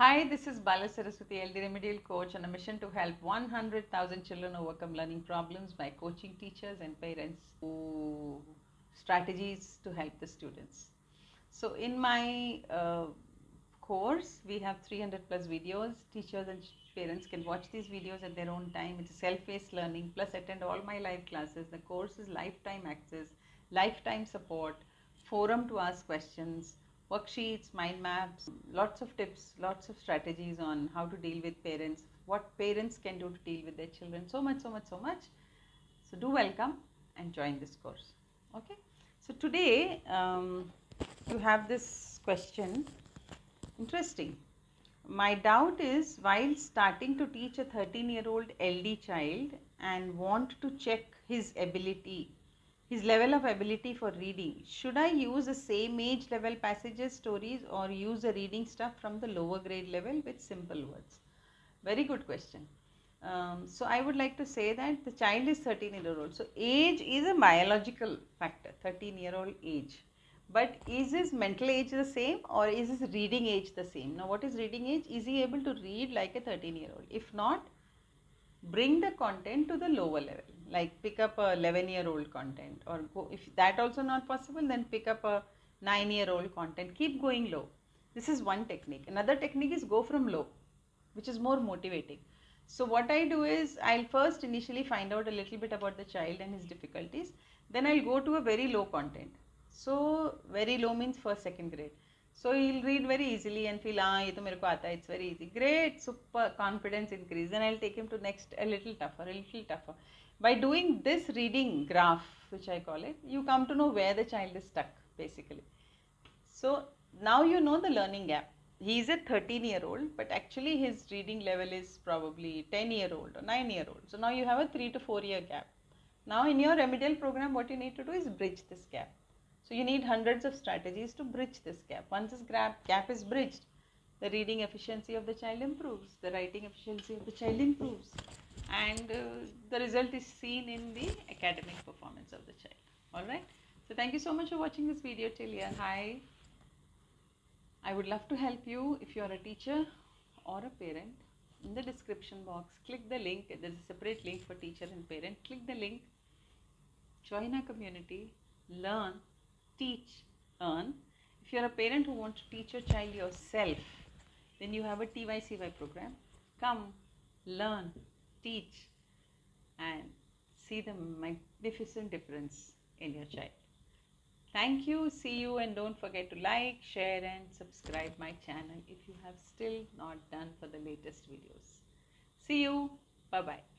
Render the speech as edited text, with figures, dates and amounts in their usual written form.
Hi, this is Bala Saraswati, LD Remedial Coach, on a mission to help 100,000 children overcome learning problems by coaching teachers and parents who strategies to help the students. So, in my course, we have 300 plus videos. Teachers and parents can watch these videos at their own time. It's a self-paced learning, plus attend all my live classes. The course is lifetime access, lifetime support, forum to ask questions, worksheets, mind maps, lots of tips, lots of strategies on how to deal with parents, what parents can do to deal with their children, so much, so much, so much. So do welcome and join this course. Okay. So today you have this question. Interesting. My doubt is, while starting to teach a 13-year-old LD child and want to check his level of ability for reading, should I use the same age level passages, stories, or use the reading stuff from the lower grade level with simple words? Very good question. So I would like to say that the child is 13-year-old. So age is a biological factor, 13-year-old age. But is his mental age the same, or is his reading age the same? Now, what is reading age? Is he able to read like a 13-year-old? If not, bring the content to the lower level, like pick up a 11-year-old content, or go, if that also not possible, then pick up a 9-year-old content. Keep going low. This is one technique. Another technique is go from low, which is more motivating. So what I do is, I'll first initially find out a little bit about the child and his difficulties. Then I'll go to a very low content. So very low means first, second grade. So he'll read very easily and feel, ye to mere ko aata hai, it's very easy. Great, super confidence increase. Then I'll take him to next, a little tougher, a little tougher. By doing this reading graph, which I call it, you come to know where the child is stuck, basically. So now you know the learning gap. He is a 13-year-old, but actually his reading level is probably 10-year-old or 9-year-old. So now you have a 3 to 4 year gap. Now in your remedial program, what you need to do is bridge this gap. So you need hundreds of strategies to bridge this gap. Once this gap is bridged, the reading efficiency of the child improves, the writing efficiency of the child improves, and the result is seen in the academic performance of the child. Alright. So thank you so much for watching this video till here. Hi. I would love to help you. If you are a teacher or a parent, in the description box, click the link. There is a separate link for teacher and parent. Click the link, join our community, learn, teach, earn. If you are a parent who wants to teach your child yourself, then you have a TYCY program. Come, learn, teach, and see the magnificent difference in your child. Thank you, see you, and don't forget to like, share and subscribe my channel if you have still not done for the latest videos. See you, bye-bye.